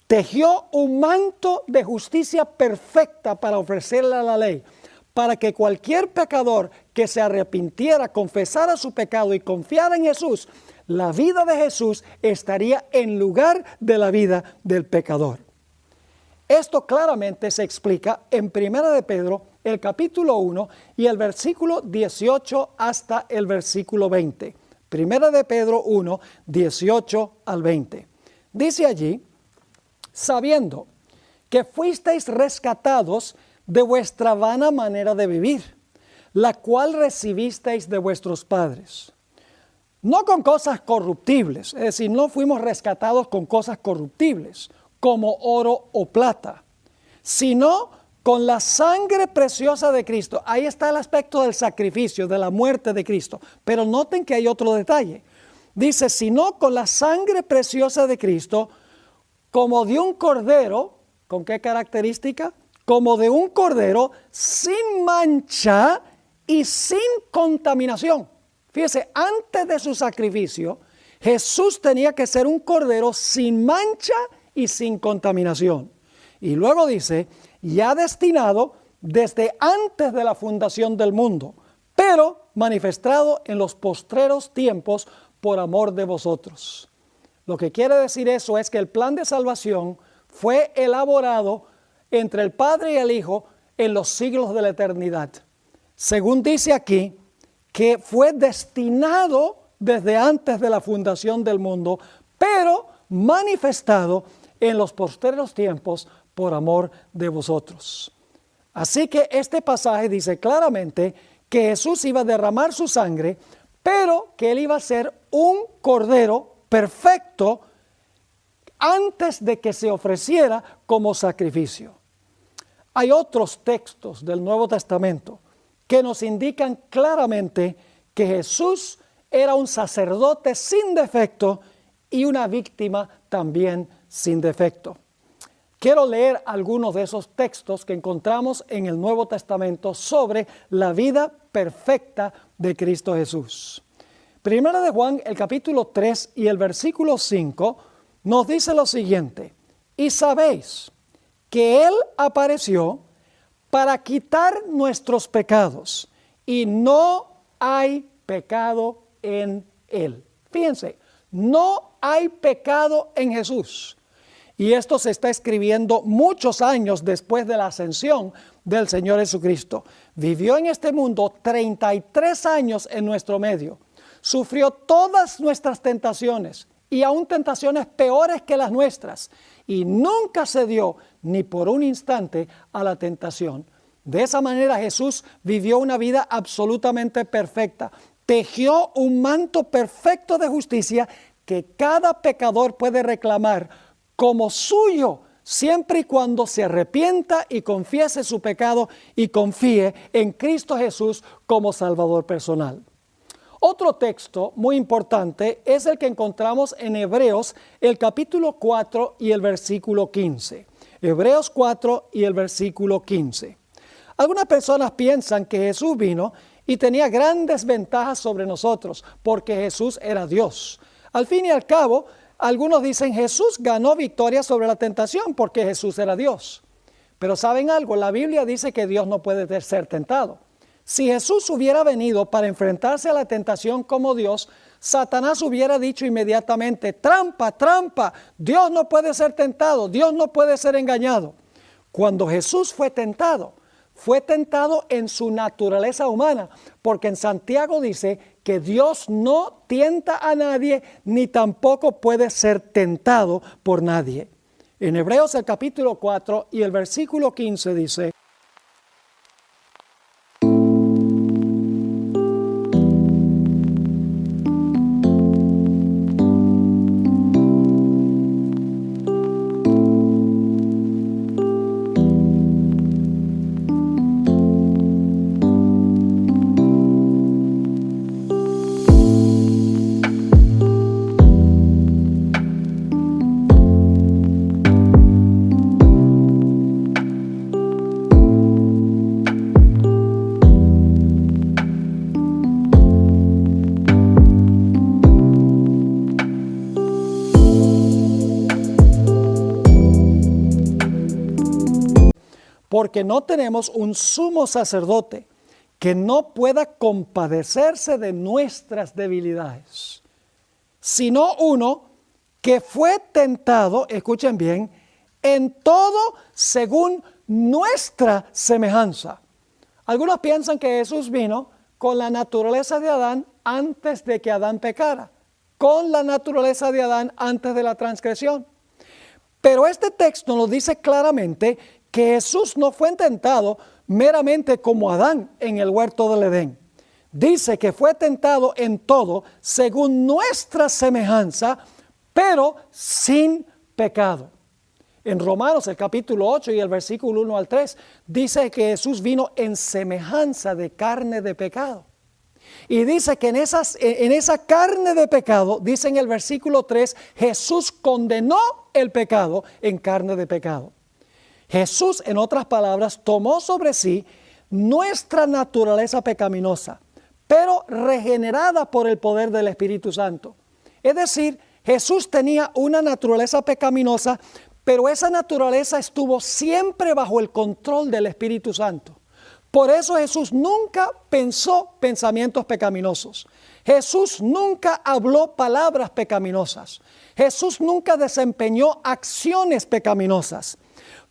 Tejió un manto de justicia perfecta para ofrecerle a la ley, para que cualquier pecador que se arrepintiera, confesara su pecado y confiara en Jesús, la vida de Jesús estaría en lugar de la vida del pecador. Esto claramente se explica en 1 de Pedro, el capítulo 1 y el versículo 18 hasta el versículo 20. 1 de Pedro 1, 18 al 20. Dice allí, sabiendo que fuisteis rescatados de vuestra vana manera de vivir, la cual recibisteis de vuestros padres. No con cosas corruptibles, es decir, no fuimos rescatados con cosas corruptibles, como oro o plata, sino con la sangre preciosa de Cristo. Ahí está el aspecto del sacrificio, de la muerte de Cristo. Pero noten que hay otro detalle. Dice, sino con la sangre preciosa de Cristo, como de un cordero, ¿con qué característica? Como de un cordero sin mancha y sin contaminación. Fíjese, antes de su sacrificio, Jesús tenía que ser un cordero sin mancha y sin contaminación. Y luego dice, ya destinado desde antes de la fundación del mundo, pero manifestado en los postreros tiempos por amor de vosotros. Lo que quiere decir eso es que el plan de salvación fue elaborado entre el Padre y el Hijo en los siglos de la eternidad. Según dice aquí, que fue destinado desde antes de la fundación del mundo, pero manifestado en los postreros tiempos por amor de vosotros. Así que este pasaje dice claramente que Jesús iba a derramar su sangre, pero que Él iba a ser un cordero perfecto antes de que se ofreciera como sacrificio. Hay otros textos del Nuevo Testamento que nos indican claramente que Jesús era un sacerdote sin defecto y una víctima también sin defecto. Quiero leer algunos de esos textos que encontramos en el Nuevo Testamento sobre la vida perfecta de Cristo Jesús. Primera de Juan, el capítulo 3 y el versículo 5 nos dice lo siguiente: y sabéis que Él apareció para quitar nuestros pecados, y no hay pecado en Él. Fíjense, no hay pecado en Jesús. Y esto se está escribiendo muchos años después de la ascensión del Señor Jesucristo. Vivió en este mundo 33 años en nuestro medio. Sufrió todas nuestras tentaciones y aún tentaciones peores que las nuestras. Y nunca cedió ni por un instante a la tentación. De esa manera Jesús vivió una vida absolutamente perfecta. Tejió un manto perfecto de justicia que cada pecador puede reclamar como suyo, siempre y cuando se arrepienta y confiese su pecado y confíe en Cristo Jesús como Salvador personal. Otro texto muy importante es el que encontramos en Hebreos, el capítulo 4 y el versículo 15. Hebreos 4 y el versículo 15. Algunas personas piensan que Jesús vino y tenía grandes ventajas sobre nosotros porque Jesús era Dios. Al fin y al cabo, algunos dicen Jesús ganó victoria sobre la tentación porque Jesús era Dios. Pero ¿saben algo? La Biblia dice que Dios no puede ser tentado. Si Jesús hubiera venido para enfrentarse a la tentación como Dios, Satanás hubiera dicho inmediatamente, trampa, trampa, Dios no puede ser tentado, Dios no puede ser engañado. Cuando Jesús fue tentado en su naturaleza humana, porque en Santiago dice que Dios no tienta a nadie, ni tampoco puede ser tentado por nadie. En Hebreos el capítulo 4 y el versículo 15 dice, porque no tenemos un sumo sacerdote que no pueda compadecerse de nuestras debilidades, sino uno que fue tentado, escuchen bien, en todo según nuestra semejanza. Algunos piensan que Jesús vino con la naturaleza de Adán antes de que Adán pecara, con la naturaleza de Adán antes de la transgresión. Pero este texto nos dice claramente que Jesús no fue tentado meramente como Adán en el huerto del Edén. Dice que fue tentado en todo según nuestra semejanza, pero sin pecado. En Romanos el capítulo 8 y el versículo 1 al 3 dice que Jesús vino en semejanza de carne de pecado. Y dice que en esa carne de pecado, dice en el versículo 3, Jesús condenó el pecado en carne de pecado. Jesús, en otras palabras, tomó sobre sí nuestra naturaleza pecaminosa, pero regenerada por el poder del Espíritu Santo. Es decir, Jesús tenía una naturaleza pecaminosa, pero esa naturaleza estuvo siempre bajo el control del Espíritu Santo. Por eso Jesús nunca pensó pensamientos pecaminosos. Jesús nunca habló palabras pecaminosas. Jesús nunca desempeñó acciones pecaminosas.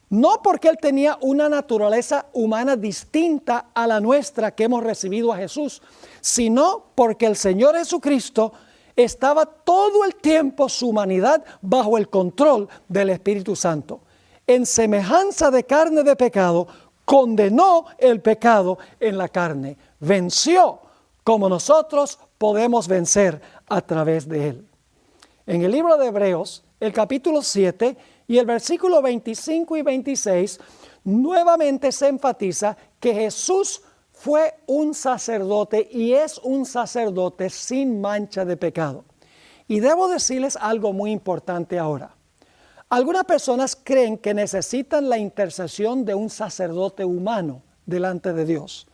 No porque Él tenía una naturaleza humana distinta a la nuestra que hemos recibido a Jesús, sino porque el Señor Jesucristo estaba todo el tiempo su humanidad bajo el control del Espíritu Santo. En semejanza de carne de pecado, condenó el pecado en la carne. Venció como nosotros podemos vencer a través de Él. En el libro de Hebreos, el capítulo 7 y el versículo 25 y 26, nuevamente se enfatiza que Jesús fue un sacerdote y es un sacerdote sin mancha de pecado. Y debo decirles algo muy importante ahora. Algunas personas creen que necesitan la intercesión de un sacerdote humano delante de Dios.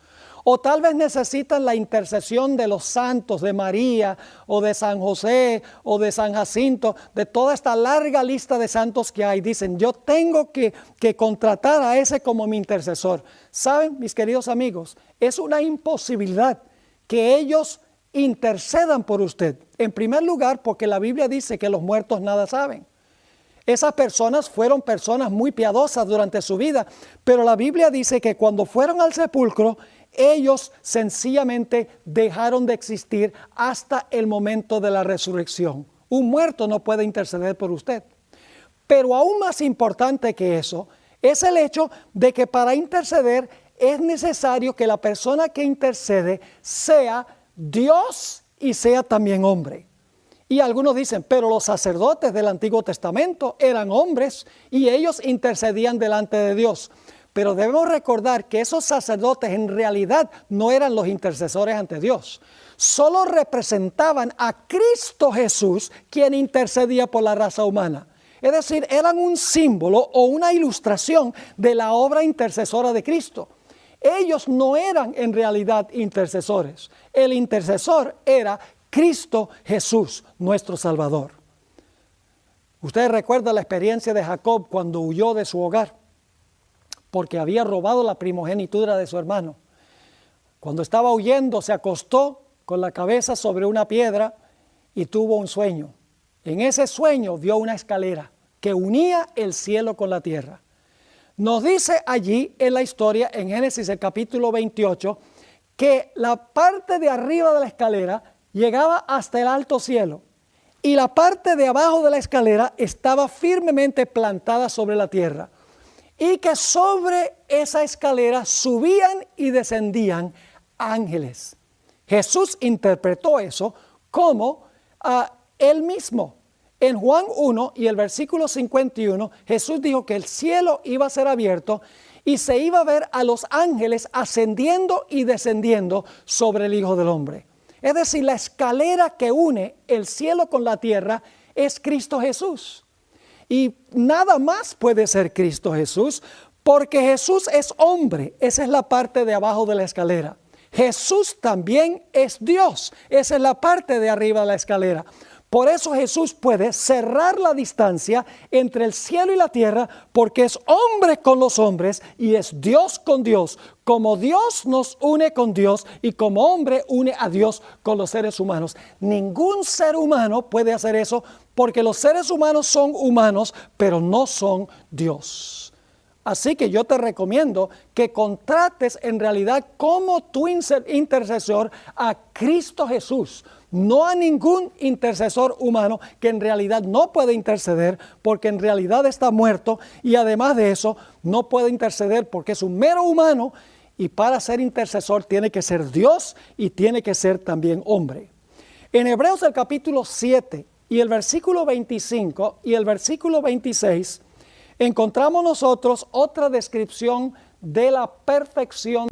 O tal vez necesitan la intercesión de los santos, de María, o de San José, o de San Jacinto, de toda esta larga lista de santos que hay. Dicen, yo tengo que contratar a ese como mi intercesor. ¿Saben, mis queridos amigos? Es una imposibilidad que ellos intercedan por usted. En primer lugar, porque la Biblia dice que los muertos nada saben. Esas personas fueron personas muy piadosas durante su vida, pero la Biblia dice que cuando fueron al sepulcro, ellos sencillamente dejaron de existir hasta el momento de la resurrección. Un muerto no puede interceder por usted. Pero aún más importante que eso es el hecho de que para interceder es necesario que la persona que intercede sea Dios y sea también hombre. Y algunos dicen, pero los sacerdotes del Antiguo Testamento eran hombres y ellos intercedían delante de Dios. Pero debemos recordar que esos sacerdotes en realidad no eran los intercesores ante Dios. Solo representaban a Cristo Jesús, quien intercedía por la raza humana. Es decir, eran un símbolo o una ilustración de la obra intercesora de Cristo. Ellos no eran en realidad intercesores. El intercesor era Cristo Jesús, nuestro Salvador. Ustedes recuerdan la experiencia de Jacob cuando huyó de su hogar, porque había robado la primogenitura de su hermano. Cuando estaba huyendo, se acostó con la cabeza sobre una piedra y tuvo un sueño. En ese sueño vio una escalera que unía el cielo con la tierra. Nos dice allí en la historia, en Génesis el capítulo 28, que la parte de arriba de la escalera llegaba hasta el alto cielo y la parte de abajo de la escalera estaba firmemente plantada sobre la tierra, y que sobre esa escalera subían y descendían ángeles. Jesús interpretó eso como él mismo. En Juan 1 y el versículo 51, Jesús dijo que el cielo iba a ser abierto y se iba a ver a los ángeles ascendiendo y descendiendo sobre el Hijo del Hombre. Es decir, la escalera que une el cielo con la tierra es Cristo Jesús. Y nada más puede ser Cristo Jesús, porque Jesús es hombre. Esa es la parte de abajo de la escalera. Jesús también es Dios. Esa es la parte de arriba de la escalera. Por eso Jesús puede cerrar la distancia entre el cielo y la tierra, porque es hombre con los hombres y es Dios con Dios. Como Dios nos une con Dios y como hombre une a Dios con los seres humanos. Ningún ser humano puede hacer eso, porque los seres humanos son humanos, pero no son Dios. Así que yo te recomiendo que contrates en realidad como tu intercesor a Cristo Jesús, no a ningún intercesor humano que en realidad no puede interceder porque en realidad está muerto, y además de eso no puede interceder porque es un mero humano, y para ser intercesor tiene que ser Dios y tiene que ser también hombre. En Hebreos el capítulo 7 y el versículo 25 y el versículo 26 encontramos nosotros otra descripción de la perfección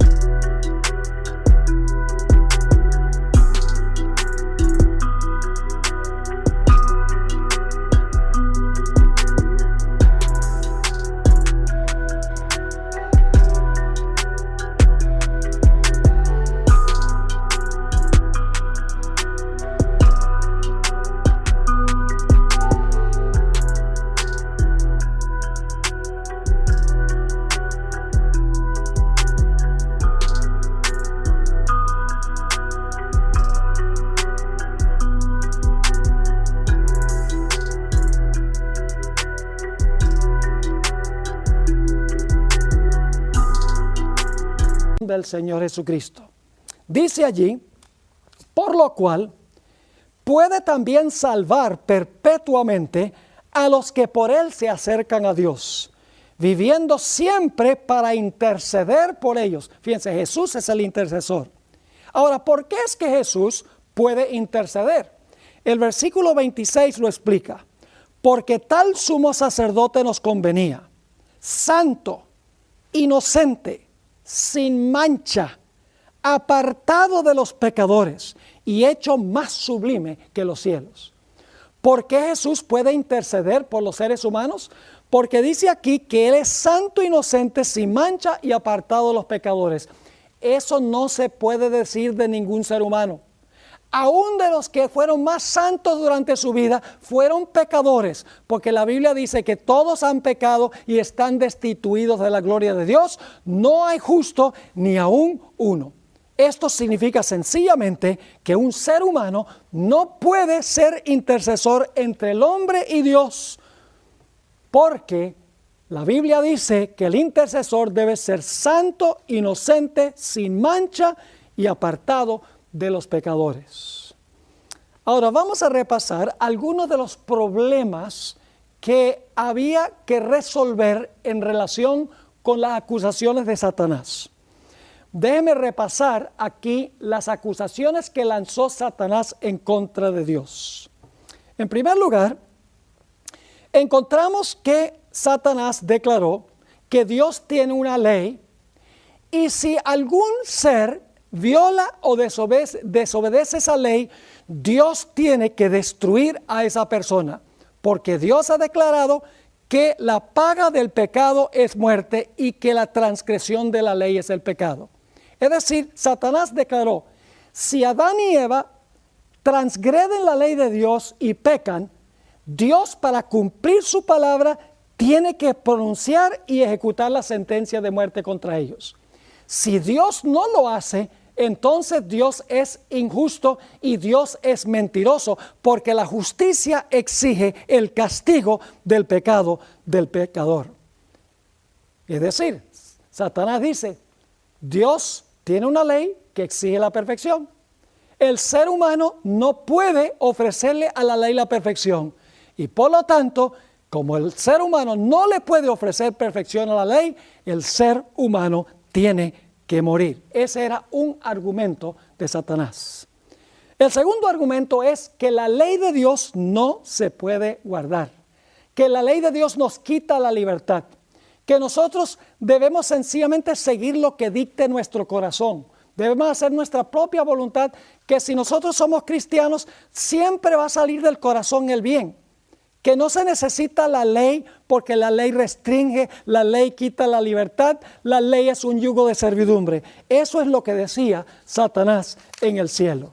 del Señor Jesucristo. Dice allí, por lo cual puede también salvar perpetuamente a los que por Él se acercan a Dios, viviendo siempre para interceder por ellos. Fíjense, Jesús es el intercesor. Ahora, ¿por qué es que Jesús puede interceder? El versículo 26 lo explica. Porque tal sumo sacerdote nos convenía, santo, inocente, sin mancha, apartado de los pecadores y hecho más sublime que los cielos. ¿Por qué Jesús puede interceder por los seres humanos? Porque dice aquí que Él es santo, inocente, sin mancha y apartado de los pecadores. Eso no se puede decir de ningún ser humano. Aún de los que fueron más santos durante su vida, fueron pecadores, porque la Biblia dice que todos han pecado y están destituidos de la gloria de Dios. No hay justo ni aún uno. Esto significa sencillamente que un ser humano no puede ser intercesor entre el hombre y Dios, porque la Biblia dice que el intercesor debe ser santo, inocente, sin mancha y apartado de los pecadores. Ahora vamos a repasar algunos de los problemas que había que resolver en relación con las acusaciones de Satanás. Déjeme repasar aquí las acusaciones que lanzó Satanás en contra de Dios. En primer lugar, encontramos que Satanás declaró que Dios tiene una ley y si algún ser viola o desobedece esa ley, Dios tiene que destruir a esa persona, porque Dios ha declarado que la paga del pecado es muerte y que la transgresión de la ley es el pecado. Es decir, Satanás declaró, si Adán y Eva transgreden la ley de Dios y pecan, Dios, para cumplir su palabra, tiene que pronunciar y ejecutar la sentencia de muerte contra ellos. Si Dios no lo hace, entonces Dios es injusto y Dios es mentiroso, porque la justicia exige el castigo del pecado del pecador. Es decir, Satanás dice, Dios tiene una ley que exige la perfección. El ser humano no puede ofrecerle a la ley la perfección. Y por lo tanto, como el ser humano no le puede ofrecer perfección a la ley, el ser humano tiene que morir. Ese era un argumento de Satanás. El segundo argumento es que la ley de Dios no se puede guardar, que la ley de Dios nos quita la libertad, que nosotros debemos sencillamente seguir lo que dicte nuestro corazón. Debemos hacer nuestra propia voluntad, que si nosotros somos cristianos, siempre va a salir del corazón el bien. Que no se necesita la ley, porque la ley restringe, la ley quita la libertad, la ley es un yugo de servidumbre. Eso es lo que decía Satanás en el cielo.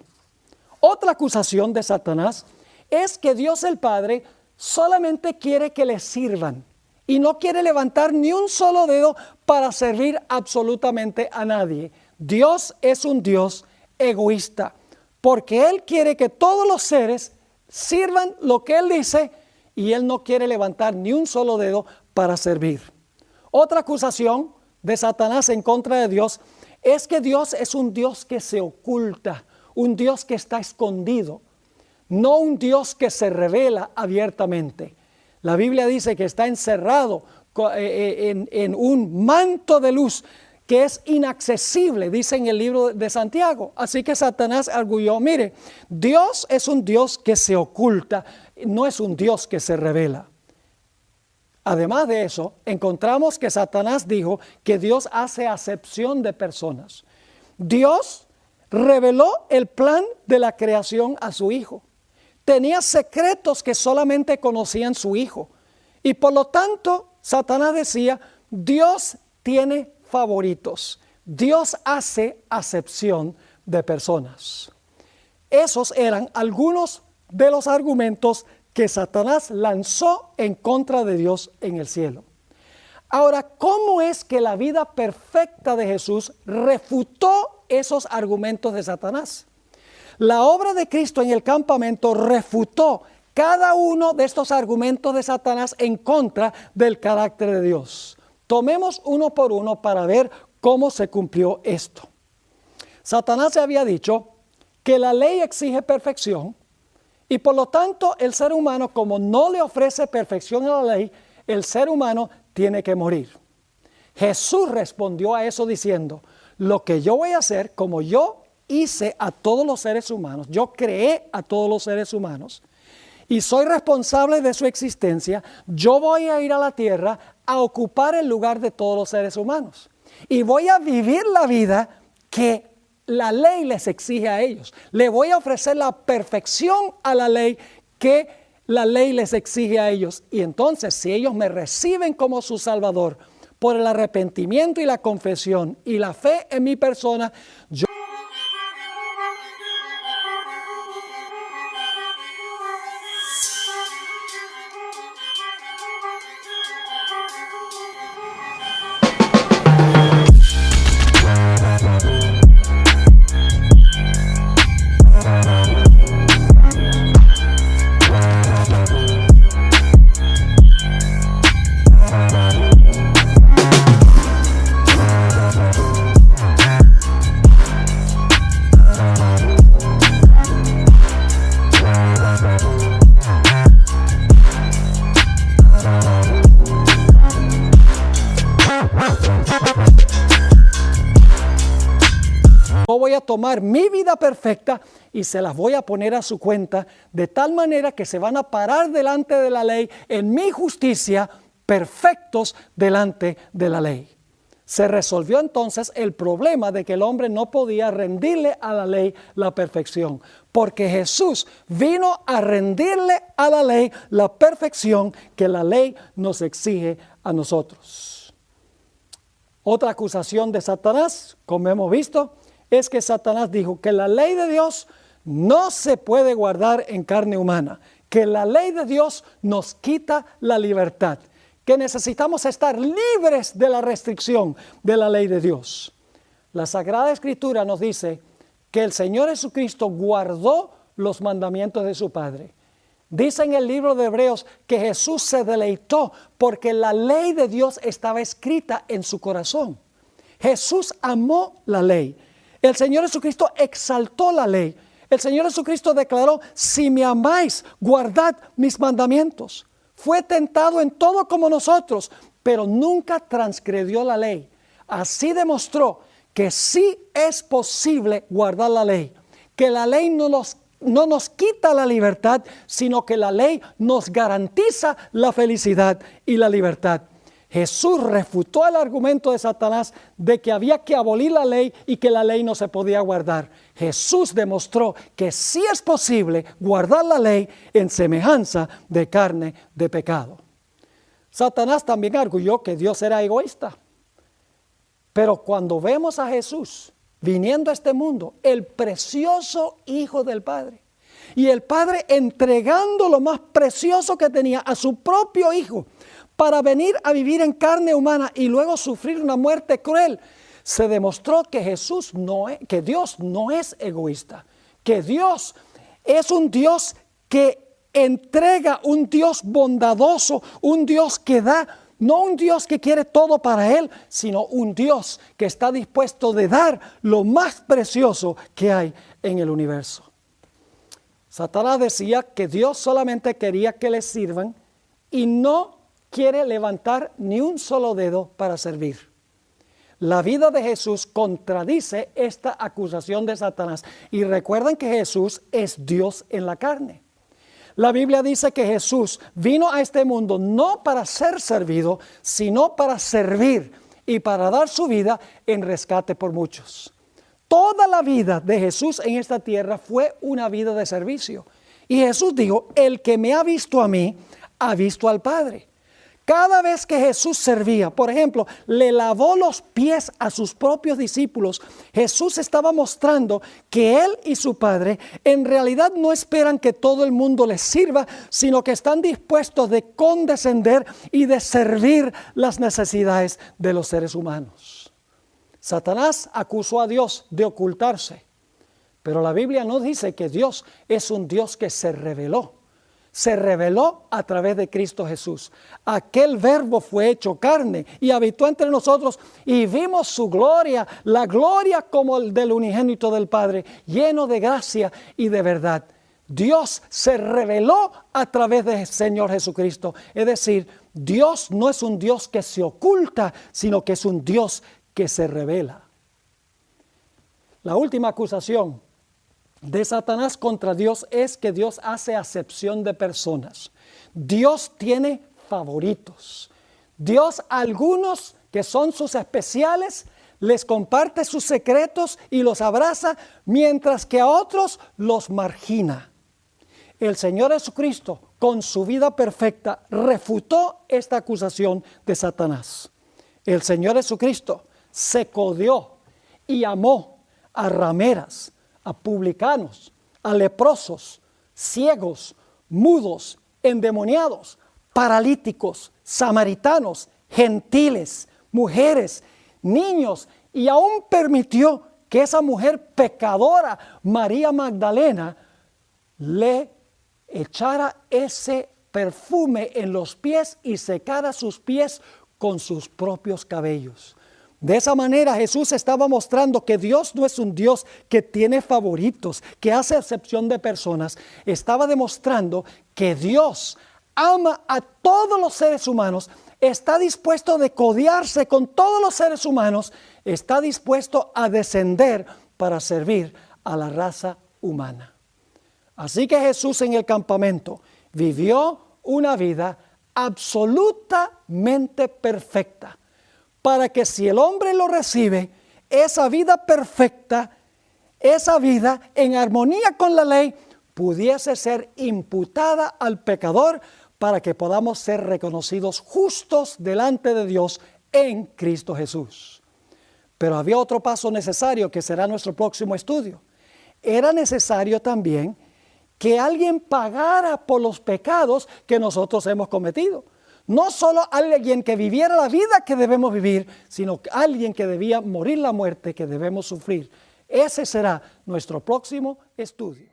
Otra acusación de Satanás es que Dios el Padre solamente quiere que le sirvan y no quiere levantar ni un solo dedo para servir absolutamente a nadie. Dios es un Dios egoísta, porque Él quiere que todos los seres sirvan lo que Él dice, y Él no quiere levantar ni un solo dedo para servir. Otra acusación de Satanás en contra de Dios es que Dios es un Dios que se oculta, un Dios que está escondido, no un Dios que se revela abiertamente. La Biblia dice que está encerrado en un manto de luz que es inaccesible, dice en el libro de Santiago. Así que Satanás arguyó, mire, Dios es un Dios que se oculta, no es un Dios que se revela. Además de eso, encontramos que Satanás dijo que Dios hace acepción de personas. Dios reveló el plan de la creación a su Hijo. Tenía secretos que solamente conocían su Hijo. Y por lo tanto, Satanás decía, Dios tiene favoritos. Dios hace acepción de personas. Esos eran algunos de los argumentos que Satanás lanzó en contra de Dios en el cielo. Ahora, ¿cómo es que la vida perfecta de Jesús refutó esos argumentos de Satanás? La obra de Cristo en el campamento refutó cada uno de estos argumentos de Satanás en contra del carácter de Dios. Tomemos uno por uno para ver cómo se cumplió esto. Satanás había dicho que la ley exige perfección y por lo tanto el ser humano, como no le ofrece perfección a la ley, el ser humano tiene que morir. Jesús respondió a eso diciendo, lo que yo voy a hacer, como yo hice a todos los seres humanos, yo creé a todos los seres humanos y soy responsable de su existencia, yo voy a ir a la tierra a ocupar el lugar de todos los seres humanos y voy a vivir la vida que la ley les exige a ellos. Le voy a ofrecer la perfección a la ley que la ley les exige a ellos. Y entonces, si ellos me reciben como su Salvador por el arrepentimiento y la confesión y la fe en mi persona, yo voy a tomar mi vida perfecta y se las voy a poner a su cuenta, de tal manera que se van a parar delante de la ley en mi justicia, perfectos delante de la ley. Se resolvió entonces el problema de que el hombre no podía rendirle a la ley la perfección, porque Jesús vino a rendirle a la ley la perfección que la ley nos exige a nosotros. Otra acusación de Satanás, como hemos visto, es que Satanás dijo que la ley de Dios no se puede guardar en carne humana, que la ley de Dios nos quita la libertad, que necesitamos estar libres de la restricción de la ley de Dios. La Sagrada Escritura nos dice que el Señor Jesucristo guardó los mandamientos de su Padre. Dice en el libro de Hebreos que Jesús se deleitó porque la ley de Dios estaba escrita en su corazón. Jesús amó la ley. El Señor Jesucristo exaltó la ley. El Señor Jesucristo declaró: si me amáis, guardad mis mandamientos. Fue tentado en todo como nosotros, pero nunca transgredió la ley. Así demostró que sí es posible guardar la ley, que la ley no nos quita la libertad, sino que la ley nos garantiza la felicidad y la libertad. Jesús refutó el argumento de Satanás de que había que abolir la ley y que la ley no se podía guardar. Jesús demostró que sí es posible guardar la ley en semejanza de carne de pecado. Satanás también arguyó que Dios era egoísta. Pero cuando vemos a Jesús viniendo a este mundo, el precioso Hijo del Padre, y el Padre entregando lo más precioso que tenía a su propio Hijo, para venir a vivir en carne humana y luego sufrir una muerte cruel, se demostró que que Dios no es egoísta, que Dios es un Dios que entrega, un Dios bondadoso, un Dios que da, no un Dios que quiere todo para Él, sino un Dios que está dispuesto de dar lo más precioso que hay en el universo. Satanás decía que Dios solamente quería que le sirvan y no quiere levantar ni un solo dedo para servir. La vida de Jesús contradice esta acusación de Satanás. Y recuerden que Jesús es Dios en la carne. La Biblia dice que Jesús vino a este mundo no para ser servido, sino para servir y para dar su vida en rescate por muchos. Toda la vida de Jesús en esta tierra fue una vida de servicio. Y Jesús dijo: el que me ha visto a mí, ha visto al Padre. Cada vez que Jesús servía, por ejemplo, le lavó los pies a sus propios discípulos, Jesús estaba mostrando que Él y su Padre en realidad no esperan que todo el mundo les sirva, sino que están dispuestos de condescender y de servir las necesidades de los seres humanos. Satanás acusó a Dios de ocultarse, pero la Biblia no dice que Dios es un Dios que se reveló. Se reveló a través de Cristo Jesús. Aquel verbo fue hecho carne y habitó entre nosotros y vimos su gloria, la gloria como el del unigénito del Padre, lleno de gracia y de verdad. Dios se reveló a través del Señor Jesucristo. Es decir, Dios no es un Dios que se oculta, sino que es un Dios que se revela. La última acusación de Satanás contra Dios es que Dios hace acepción de personas. Dios tiene favoritos. Dios a algunos que son sus especiales les comparte sus secretos y los abraza, mientras que a otros los margina. El Señor Jesucristo, con su vida perfecta, refutó esta acusación de Satanás. El Señor Jesucristo se codió y amó a rameras, a publicanos, a leprosos, ciegos, mudos, endemoniados, paralíticos, samaritanos, gentiles, mujeres, niños, y aún permitió que esa mujer pecadora, María Magdalena, le echara ese perfume en los pies y secara sus pies con sus propios cabellos. De esa manera Jesús estaba mostrando que Dios no es un Dios que tiene favoritos, que hace excepción de personas. Estaba demostrando que Dios ama a todos los seres humanos, está dispuesto a codearse con todos los seres humanos, está dispuesto a descender para servir a la raza humana. Así que Jesús en el campamento vivió una vida absolutamente perfecta, para que si el hombre lo recibe, esa vida perfecta, esa vida en armonía con la ley, pudiese ser imputada al pecador para que podamos ser reconocidos justos delante de Dios en Cristo Jesús. Pero había otro paso necesario que será nuestro próximo estudio. Era necesario también que alguien pagara por los pecados que nosotros hemos cometido. No solo alguien que viviera la vida que debemos vivir, sino alguien que debía morir la muerte que debemos sufrir. Ese será nuestro próximo estudio.